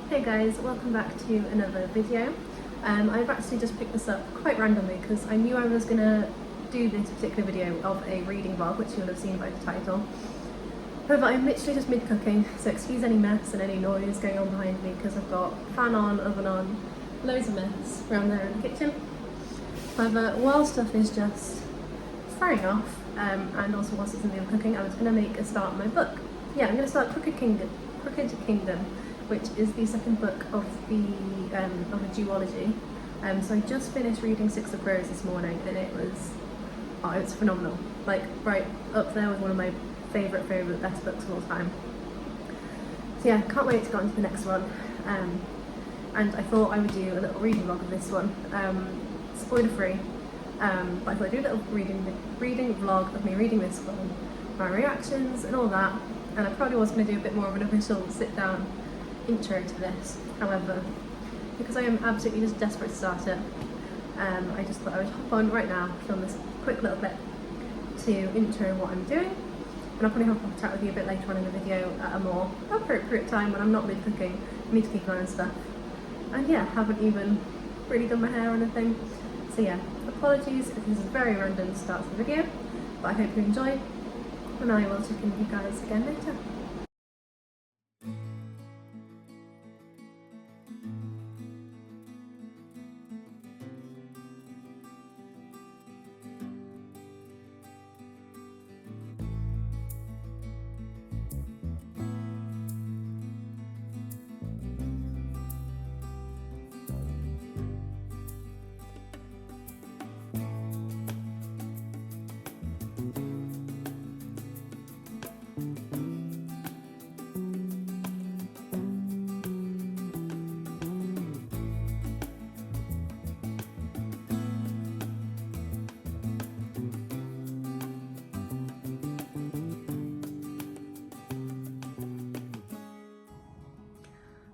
Hey guys, welcome back to another video. I've actually just picked this up quite randomly because I knew I was going to do this particular video of a reading vlog, which you'll have seen by the title. However, I'm literally just mid-cooking, so excuse any mess and any noise going on behind me because I've got fan on, oven on, loads of mess around there in the kitchen. However, while stuff is just frying off, and also whilst it's in the oven cooking, I was going to make a start on my book. Yeah, I'm going to start Crooked Kingdom, which is the second book of a duology. So I just finished reading Six of Crows this morning, and it was phenomenal. Like right up there with one of my favourite best books of all time. So yeah, can't wait to go on to the next one. And I thought I would do a little reading vlog of this one, spoiler free. But I thought I'd do a little reading vlog of me reading this one, my reactions and all that. And I probably was going to do a bit more of an official sit-down intro to this. However, because I am absolutely just desperate to start it, I just thought I would hop on right now, film this quick little bit to intro what I'm doing. And I'll probably have a chat with you a bit later on in the video at a more appropriate time when I'm not mid-cooking. I need to keep an eye on stuff. And yeah, haven't even really done my hair or anything. So yeah, apologies if this is a very random start to the video, but I hope you enjoy. And I will check in with you guys again later.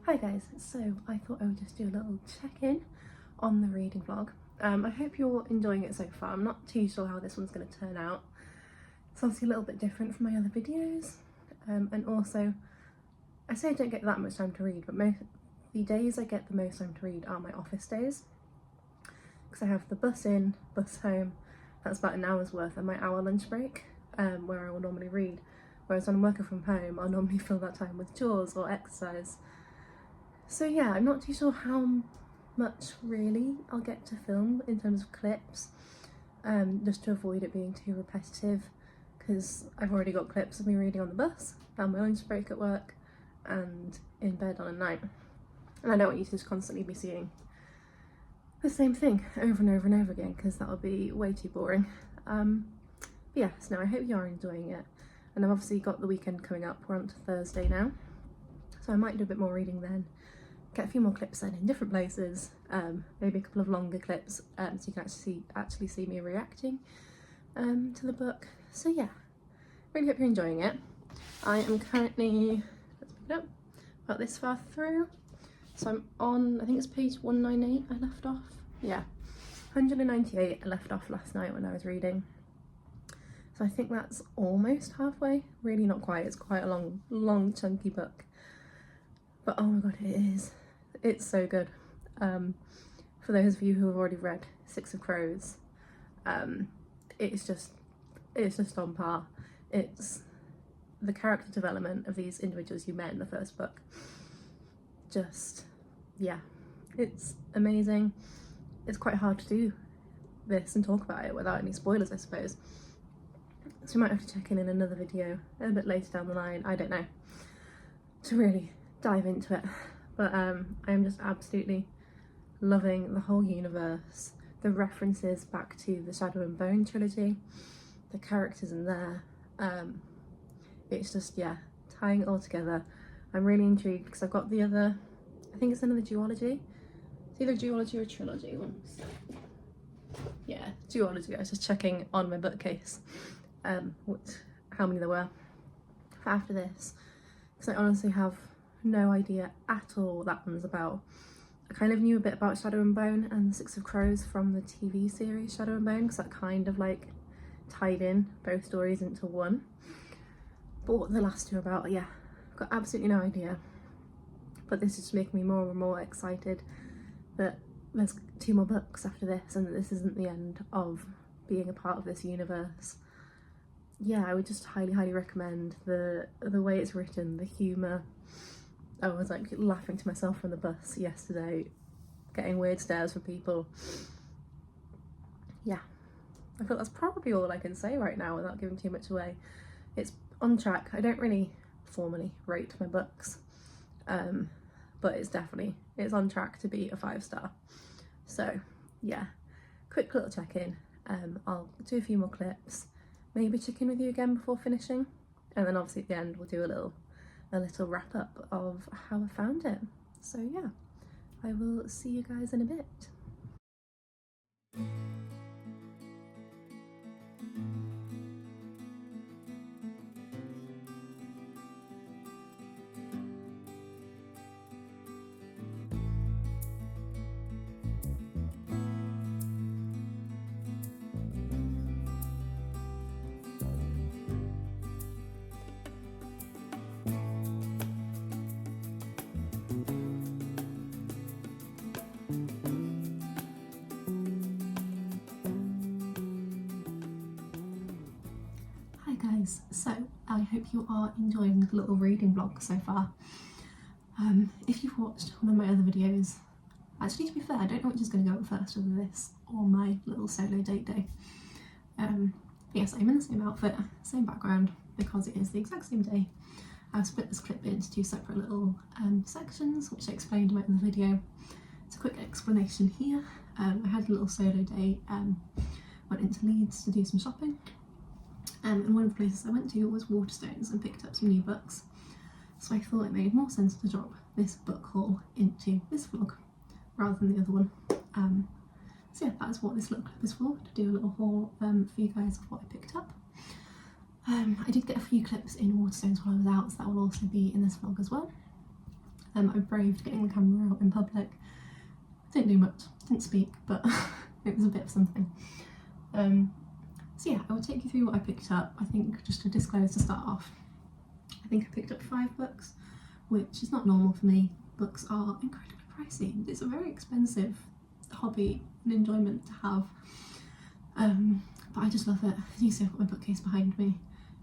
Hi guys, so I thought I would just do a little check-in on the reading vlog. I hope you're enjoying it so far. I'm not too sure how this one's going to turn out. It's obviously a little bit different from my other videos, and also I say I don't get that much time to read, but the days I get the most time to read are my office days, because I have the bus in, bus home. That's about an hour's worth, and my hour lunch break, where I will normally read. Whereas when I'm working from home, I'll normally fill that time with chores or exercise. So yeah, I'm not too sure how much really I'll get to film in terms of clips, just to avoid it being too repetitive, because I've already got clips of me reading on the bus, on my lunch break at work, and in bed on a night. And I don't want you to just constantly be seeing the same thing over and over and over again, because that would be way too boring. But yes, no, I hope you are enjoying it. And I've obviously got the weekend coming up. We're on to Thursday now, so I might do a bit more reading then. Get a few more clips in different places, maybe a couple of longer clips, so you can actually see me reacting to the book. So yeah, really hope you're enjoying it. I am currently, let's pick it up, about this far through. So I'm on, I think it's page 198 I left off. Yeah, 198 I left off last night when I was reading. So I think that's almost halfway. Really not quite, it's quite a long chunky book. But oh my god, it is. It's so good. For those of you who have already read Six of Crows, it's just on par. It's the character development of these individuals you met in the first book. Just, yeah, it's amazing. It's quite hard to do this and talk about it without any spoilers, I suppose. So we might have to check in another video a bit later down the line, I don't know, to really dive into it. But I'm just absolutely loving the whole universe, the references back to the Shadow and Bone trilogy, the characters in there. It's just, yeah, tying it all together. I'm really intrigued because I've got the other, I think it's another duology. It's either duology or trilogy. Yeah, duology. I was just checking on my bookcase how many there were for after this, because I honestly have no idea at all what that one's about. I kind of knew a bit about Shadow and Bone and the Six of Crows from the TV series Shadow and Bone, because that kind of like tied in both stories into one. But what the last two are about, yeah, I've got absolutely no idea. but this is just making me more and more excited that there's 2 more books after this and that this isn't the end of being a part of this universe. Yeah, I would just highly recommend the way it's written, the humour. I was like laughing to myself on the bus yesterday, getting weird stares from people. Yeah, I feel that's probably all I can say right now without giving too much away. It's on track. I don't really formally rate my books, but it's on track to be a 5-star. So yeah, quick little check-in. I'll do a few more clips, maybe check in with you again before finishing, and then obviously at the end we'll do a little wrap-up of how I found it. So yeah, I will see you guys in a bit. Guys, so I hope you are enjoying the little reading vlog so far. If you've watched one of my other videos, actually to be fair, I don't know which is going to go up first, whether this or my little solo date day. Yes, I'm in the same outfit, same background, because it is the exact same day. I've split this clip into 2 separate little sections, which I explained in my other video. It's a quick explanation here. I had a little solo day, went into Leeds to do some shopping. And one of the places I went to was Waterstones and picked up some new books. So I thought it made more sense to drop this book haul into this vlog rather than the other one. So yeah, that is what this little clip is for, to do a little haul for you guys of what I picked up. I did get a few clips in Waterstones while I was out, so that will also be in this vlog as well. I braved getting the camera out in public. Didn't do much, didn't speak, but it was a bit of something. So yeah, I will take you through what I picked up. I think, just to disclose to start off, I think I picked up 5 books, which is not normal for me. Books are incredibly pricey. It's a very expensive hobby and enjoyment to have, but I just love it. As you see, I've got my bookcase behind me,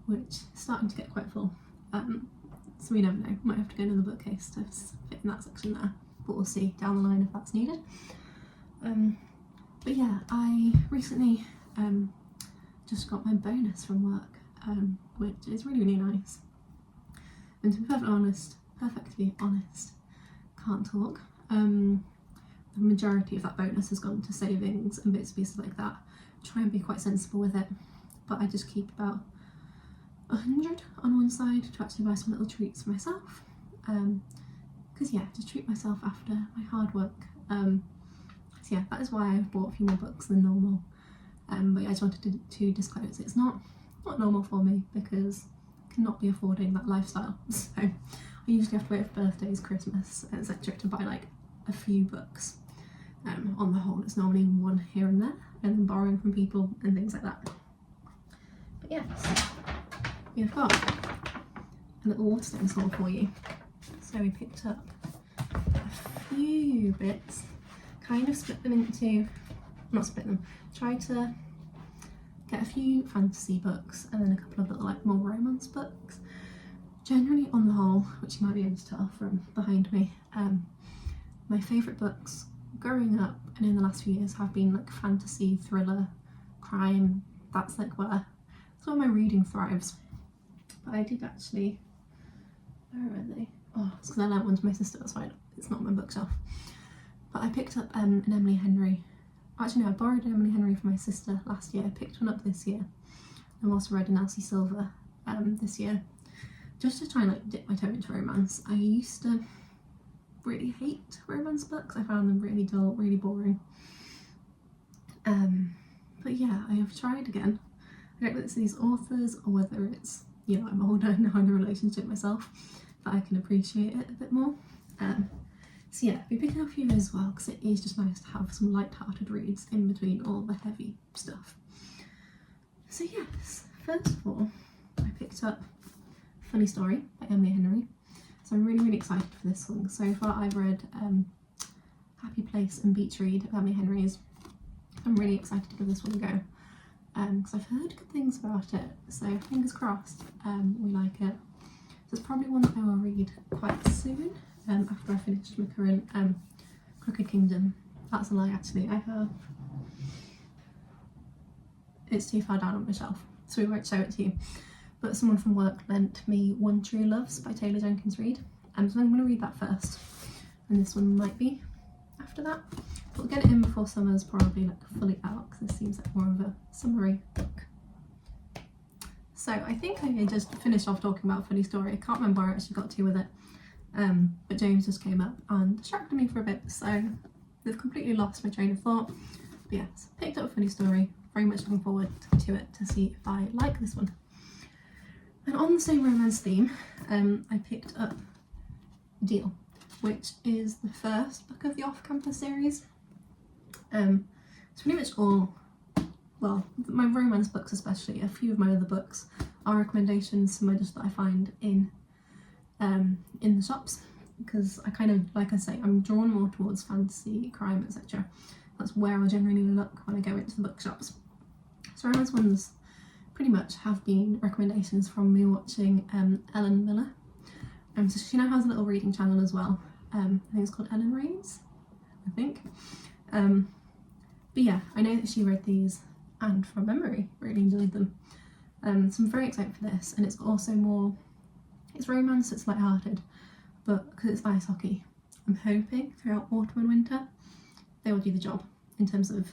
which is starting to get quite full, so we never know, might have to get another bookcase to fit in that section there, but we'll see down the line if that's needed. But yeah, I recently just got my bonus from work, which is really nice. And to be perfectly honest, can't talk. The majority of that bonus has gone to savings and bits and pieces like that. Try and be quite sensible with it, but I just keep about 100 on one side to actually buy some little treats for myself. Because yeah, to treat myself after my hard work. So yeah, that is why I've bought a few more books than normal. But yeah, I just wanted to disclose it's not normal for me, because I cannot be affording that lifestyle. So I usually have to wait for birthdays, Christmas, etc. to buy like a few books. On the whole, it's normally one here and there, and then borrowing from people and things like that. But yes, we've got a little Waterstones haul for you. So we picked up a few bits, kind of split them into, not split them, tried to get a few fantasy books and then a couple of little like more romance books. Generally, on the whole, which you might be able to tell from behind me, my favourite books growing up and in the last few years have been like fantasy, thriller, crime. That's where my reading thrives. But I did actually, where are they? Oh, it's because I lent one to my sister, that's why it's not on my bookshelf. But I picked up an Emily Henry. Actually no, I borrowed an Emily Henry from my sister last year. I picked one up this year. I've also read an Elsie Silver this year, just to try and like dip my toe into romance. I used to really hate romance books. I found them really dull, really boring. But yeah, I have tried again. I don't know if it's these authors or whether it's, you know, I'm older now in a relationship myself, but I can appreciate it a bit more. So yeah, be picking up a few as well, because it is just nice to have some light-hearted reads in between all the heavy stuff. So yes, first of all, I picked up Funny Story by Emily Henry. So I'm really excited for this one. So far I've read Happy Place and Beach Read by Emily Henry's. I'm really excited to give this one a go because I've heard good things about it, so fingers crossed we like it. So it's probably one that I will read quite soon after I finish my current Crooked Kingdom. That's a lie actually, I have... It's too far down on my shelf, so we won't show it to you. But someone from work lent me One True Loves by Taylor Jenkins Reid, so I'm going to read that first, and this one might be after that. We'll get it in before summer's probably like fully out, because this seems like more of a summery book. So I think I just finished off talking about a funny story. I can't remember where I actually got to with it, but James just came up and distracted me for a bit, so they've completely lost my train of thought. But yes, picked up a funny story, very much looking forward to it to see if I like this one. And on the same romance theme, I picked up Deal, which is the first book of the Off-Campus series. It's pretty much all, well, my romance books especially, a few of my other books are recommendations, some are just that I find in the shops, because I kind of, like I say, I'm drawn more towards fantasy, crime, etc. That's where I generally look when I go into the bookshops. So romance ones pretty much have been recommendations from me watching Ellen Miller. So she now has a little reading channel as well. I think it's called Ellen Reads, I think. But yeah, I know that she read these and from memory really enjoyed them. So I'm very excited for this, and it's also more, it's romance, it's light-hearted, but because it's ice hockey, I'm hoping throughout autumn and winter they will do the job in terms of,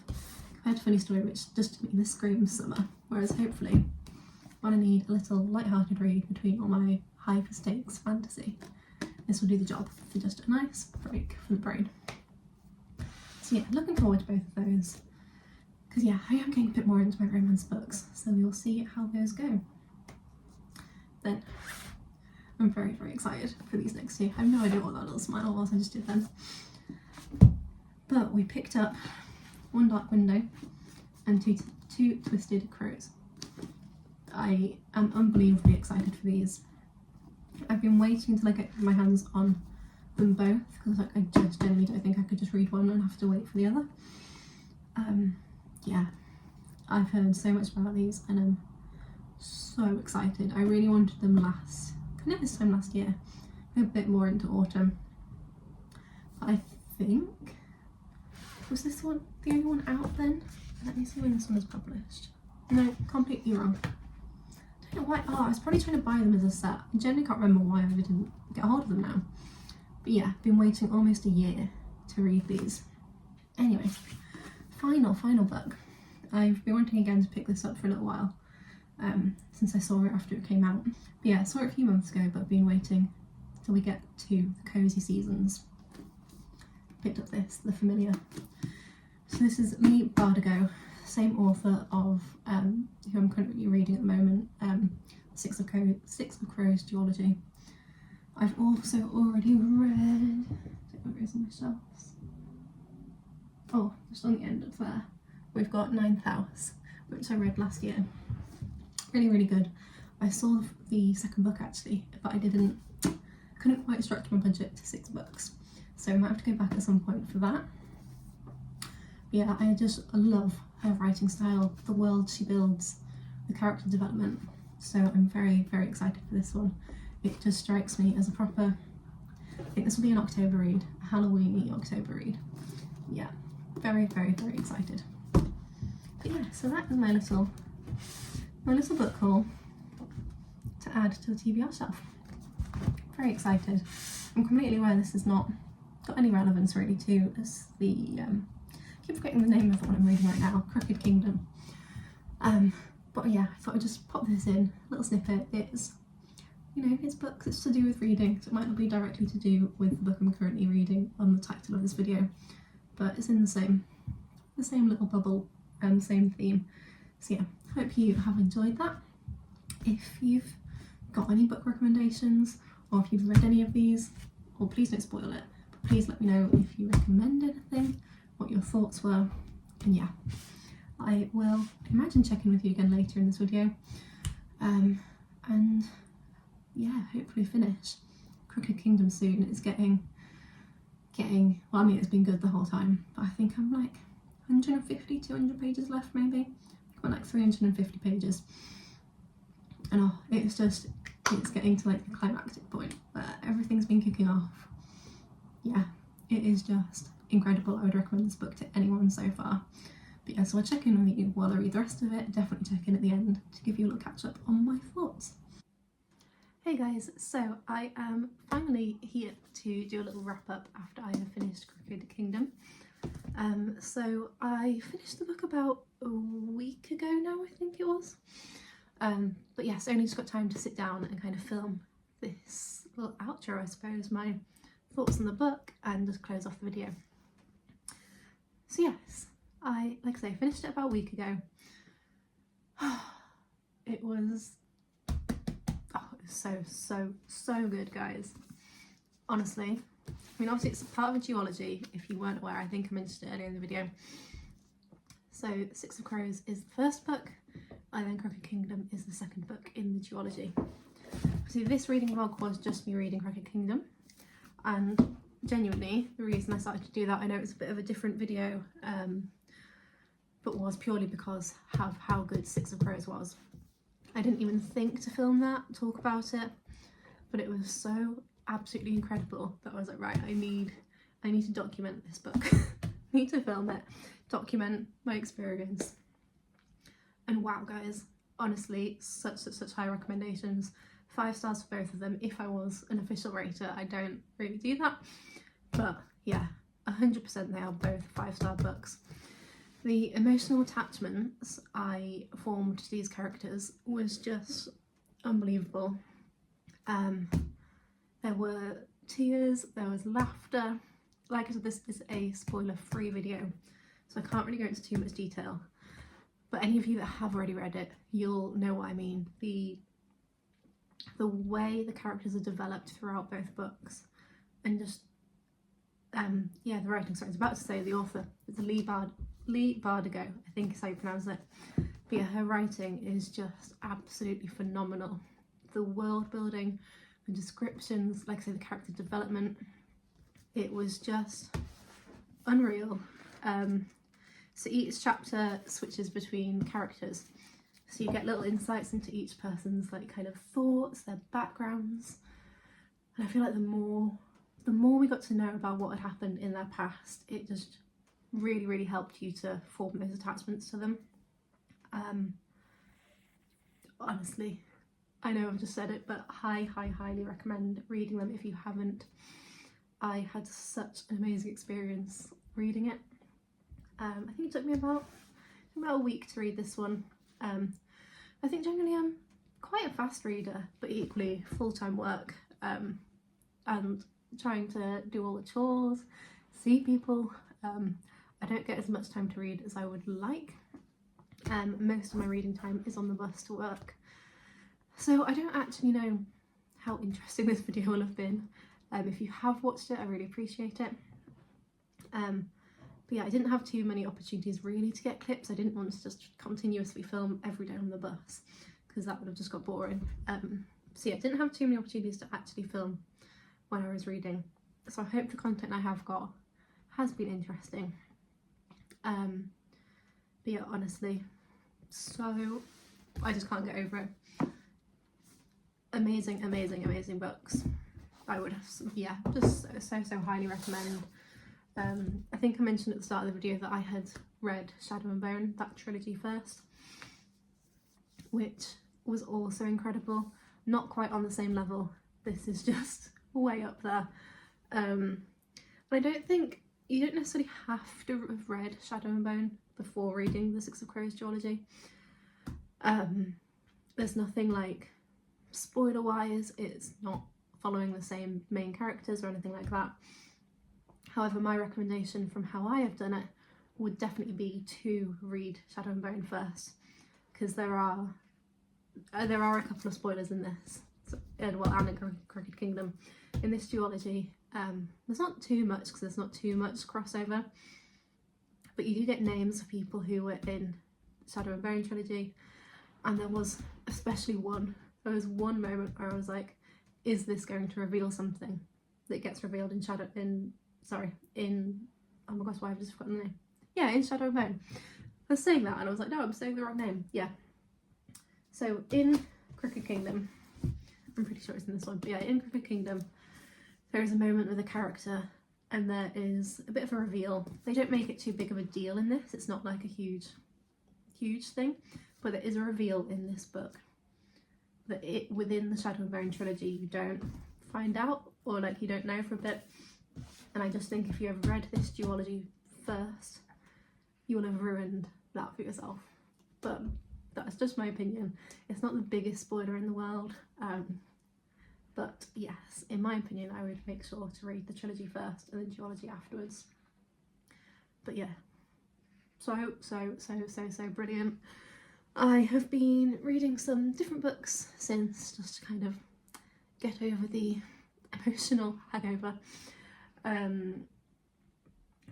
compared to Funny Story, which just to me this screams summer, whereas hopefully when I need a little light-hearted read between all my high-stakes fantasy, this will do the job for just a nice break from the brain. So yeah, looking forward to both of those, because yeah, I am getting a bit more into my romance books, so we will see how those go. Then, I'm very excited for these next two. I have no idea what that little smile was I just did then. But we picked up One Dark Window and Two Twisted Crows. I am unbelievably excited for these. I've been waiting till I get my hands on them both, because like, I just generally don't think I could just read one and have to wait for the other. Yeah, I've heard so much about these and I'm so excited. I really wanted them kind of this time last year, a bit more into autumn. But I think, was this one the only one out then? Let me see when this one was published. No, completely wrong. I don't know why. Oh, I was probably trying to buy them as a set. I generally can't remember why I didn't get a hold of them now. But yeah, been waiting almost a year to read these. Anyway, final book. I've been wanting again to pick this up for a little while, since I saw it after it came out. But yeah, I saw it a few months ago, but I've been waiting till we get to the cozy seasons. Picked up this, The Familiar. So this is Lee Bardugo, same author of who I'm currently reading at the moment, Six of Crows duology. I've also already read, where is my shelves? Oh, just on the end of there, we've got Ninth House, which I read last year. Really good. I saw the second book actually, but I couldn't quite stretch my budget to 6 books, so I might have to go back at some point for that. Yeah, I just love her writing style, the world she builds, the character development, so I'm very excited for this one. It just strikes me as a proper, I think this will be an October read, a Halloween-y October read. Yeah, very excited. But yeah, so that is my little book haul to add to the TBR shelf. Very excited. I'm completely aware this has not got any relevance really to as the I keep forgetting the name of what I'm reading right now, Crooked Kingdom. But yeah, I thought I'd just pop this in, a little snippet. It's, you know, it's books, it's to do with reading, so it might not be directly to do with the book I'm currently reading on the title of this video, but it's in the same little bubble and same theme. So yeah, hope you have enjoyed that. If you've got any book recommendations, or if you've read any of these, or please don't spoil it, but please let me know if you recommend anything, what your thoughts were, and yeah, I will imagine checking with you again later in this video, and yeah, hopefully finish Crooked Kingdom soon. It's getting, well, I mean, it's been good the whole time, but I think I'm like 150, 200 pages left maybe. I've got like 350 pages. And oh, it's getting to like the climactic point where everything's been kicking off. Yeah, it is just incredible. I would recommend this book to anyone so far. But yeah, so I'll check in with you while I read the rest of it. Definitely check in at the end to give you a little catch up on my thoughts. Hey guys, so I am finally here to do a little wrap up after I have finished Crooked Kingdom. So I finished the book about a week ago now, I think it was. But yes, only just got time to sit down and kind of film this little outro, I suppose, my thoughts on the book, and just close off the video. So yes, like I say, finished it about a week ago. It was so good, guys. Honestly, I mean, obviously it's part of a duology. If you weren't aware, I think I mentioned it earlier in the video. So Six of Crows is the first book, and then Crooked Kingdom is the second book in the duology. So this reading vlog was just me reading Crooked Kingdom, and genuinely the reason I started to do that, I know it's a bit of a different video, but was purely because of how good Six of Crows was. I didn't even think to film that, talk about it, but it was so absolutely incredible that I was like, right, I need to document this book. I need to film it, document my experience. And wow, guys, honestly, such high recommendations. 5 stars for both of them. If I was an official rater, I don't really do that, but yeah, 100% they are both 5-star books. The emotional attachments I formed to these characters was just unbelievable. There were tears, there was laughter. Like I said, this is a spoiler-free video, so I can't really go into too much detail. But any of you that have already read it, you'll know what I mean. The way the characters are developed throughout both books, and just yeah, the writing. Sorry, I was about to say the author. It's Lee Bardugo, I think is how you pronounce it. But yeah, her writing is just absolutely phenomenal. The world building, the descriptions, like I say, the character development, it was just unreal. So each chapter switches between characters, so you get little insights into each person's like kind of thoughts, their backgrounds, and I feel like the more we got to know about what had happened in their past, it just really helped you to form those attachments to them. Honestly, I know I've just said it, but highly recommend reading them if you haven't. I had such an amazing experience reading it. I think it took me about a week to read this one. I think generally I'm quite a fast reader, but equally full-time work, and trying to do all the chores, see people. I don't get as much time to read as I would like. Most of my reading time is on the bus to work. So I don't actually know how interesting this video will have been. If you have watched it, I really appreciate it. But yeah, I didn't have too many opportunities really to get clips. I didn't want to just continuously film every day on the bus, because that would have just got boring. So yeah, I didn't have too many opportunities to actually film when I was reading. So I hope the content I have got has been interesting. But yeah, honestly, so I just can't get over it. Amazing books. I would, yeah, just so highly recommend. I think I mentioned at the start of the video that I had read Shadow and Bone, that trilogy first, which was also incredible. Not quite on the same level. This is just way up there. But I don't think you don't necessarily have to have read Shadow and Bone before reading the Six of Crows duology. There's nothing like spoiler wise, it's not following the same main characters or anything like that. However, my recommendation from how I have done it would definitely be to read Shadow and Bone first, because there are a couple of spoilers in this, and in Crooked Kingdom. In this duology, there's not too much, because there's not too much crossover, but you do get names of people who were in Shadow and Bone trilogy, and there was especially one moment where I was like, is this going to reveal something that gets revealed in oh my gosh, why have I just forgotten the name? Yeah, in Shadow and Bone. I was saying that and I was like, no, I'm saying the wrong name. Yeah. So in Crooked Kingdom, I'm pretty sure it's in this one, but yeah, in Crooked Kingdom, there is a moment with a character and there is a bit of a reveal. They don't make it too big of a deal in this. It's not like a huge thing, but there is a reveal in this book that within the Shadow and Bone trilogy you don't find out, or like you don't know for a bit. And I just think if you have read this duology first, you will have ruined that for yourself. But that's just my opinion. It's not the biggest spoiler in the world, but yes, in my opinion, I would make sure to read the trilogy first and the duology afterwards. But yeah, so brilliant. I have been reading some different books since, just to kind of get over the emotional hangover. Kind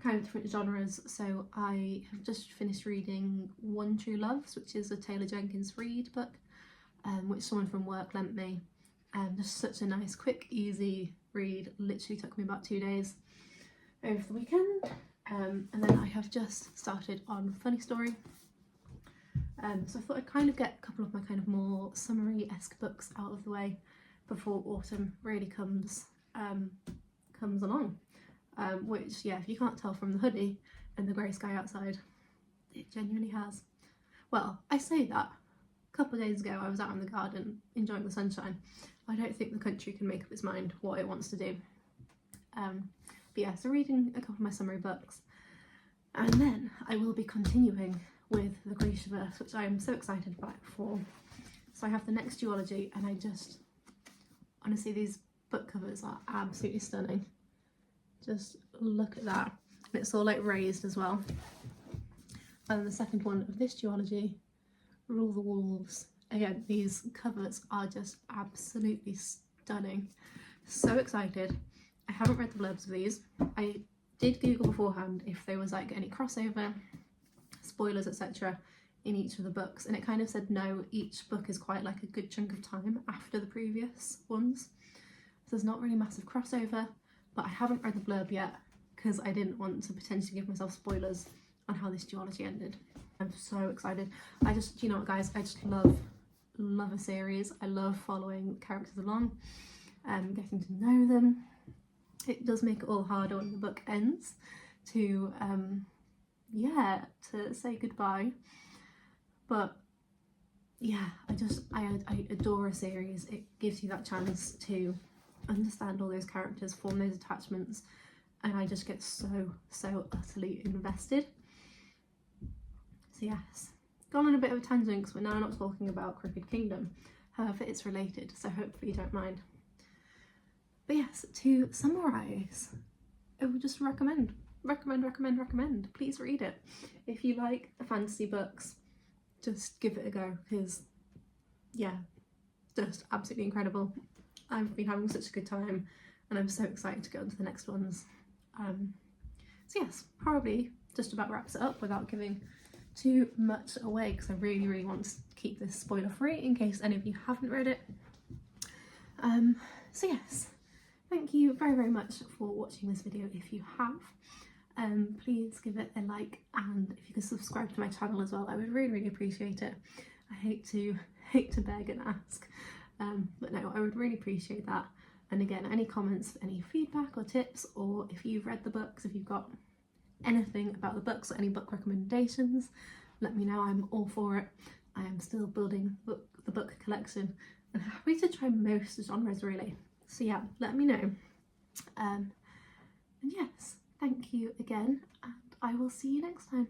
of different genres. So I have just finished reading One True Loves, which is a Taylor Jenkins Reid book, which someone from work lent me. Just such a nice, quick, easy read. Literally took me about 2 days over the weekend. And then I have just started on Funny Story. So I thought I'd kind of get a couple of my kind of more summary-esque books out of the way before autumn really comes along. Which, yeah, if you can't tell from the hoodie and the grey sky outside, it genuinely has. Well, I say that. A couple of days ago I was out in the garden enjoying the sunshine. I don't think the country can make up its mind what it wants to do. But yeah, so reading a couple of my summary books. And then I will be continuing with the Grishaverse, which I am so excited about for. So I have the next duology, and I just, honestly, these book covers are absolutely stunning. Just look at that. And it's all like raised as well. And the second one of this duology, Rule the Wolves. Again, these covers are just absolutely stunning. So excited. I haven't read the blurbs of these. I did Google beforehand if there was like any crossover, spoilers, etc. in each of the books, and it kind of said no, each book is quite like a good chunk of time after the previous ones. So there's not really massive crossover, but I haven't read the blurb yet because I didn't want to potentially give myself spoilers on how this duology ended. I'm so excited. I just, you know what guys, I just love a series. I love following characters along and getting to know them. It does make it all harder when the book ends to yeah, to say goodbye. But yeah, I adore a series. It gives you that chance to understand all those characters, form those attachments, and I just get so utterly invested. So yes, gone on a bit of a tangent because we're now not talking about Crooked Kingdom. However, it's related, so hopefully you don't mind. But yes, to summarise, I would just recommend. Please read it. If you like fantasy books, just give it a go, because yeah, just absolutely incredible. I've been having such a good time and I'm so excited to go on to the next ones. So yes, probably just about wraps it up without giving too much away, because I really want to keep this spoiler free in case any of you haven't read it. So yes, thank you very much for watching this video if you have. Please give it a like, and if you could subscribe to my channel as well, I would really appreciate it. I hate to beg and ask, but no, I would really appreciate that. And again, any comments, any feedback or tips, or if you've read the books, if you've got anything about the books or any book recommendations, let me know. I'm all for it. I am still building the book collection and happy to try most genres really. So yeah, let me know. And yes, thank you again, and I will see you next time.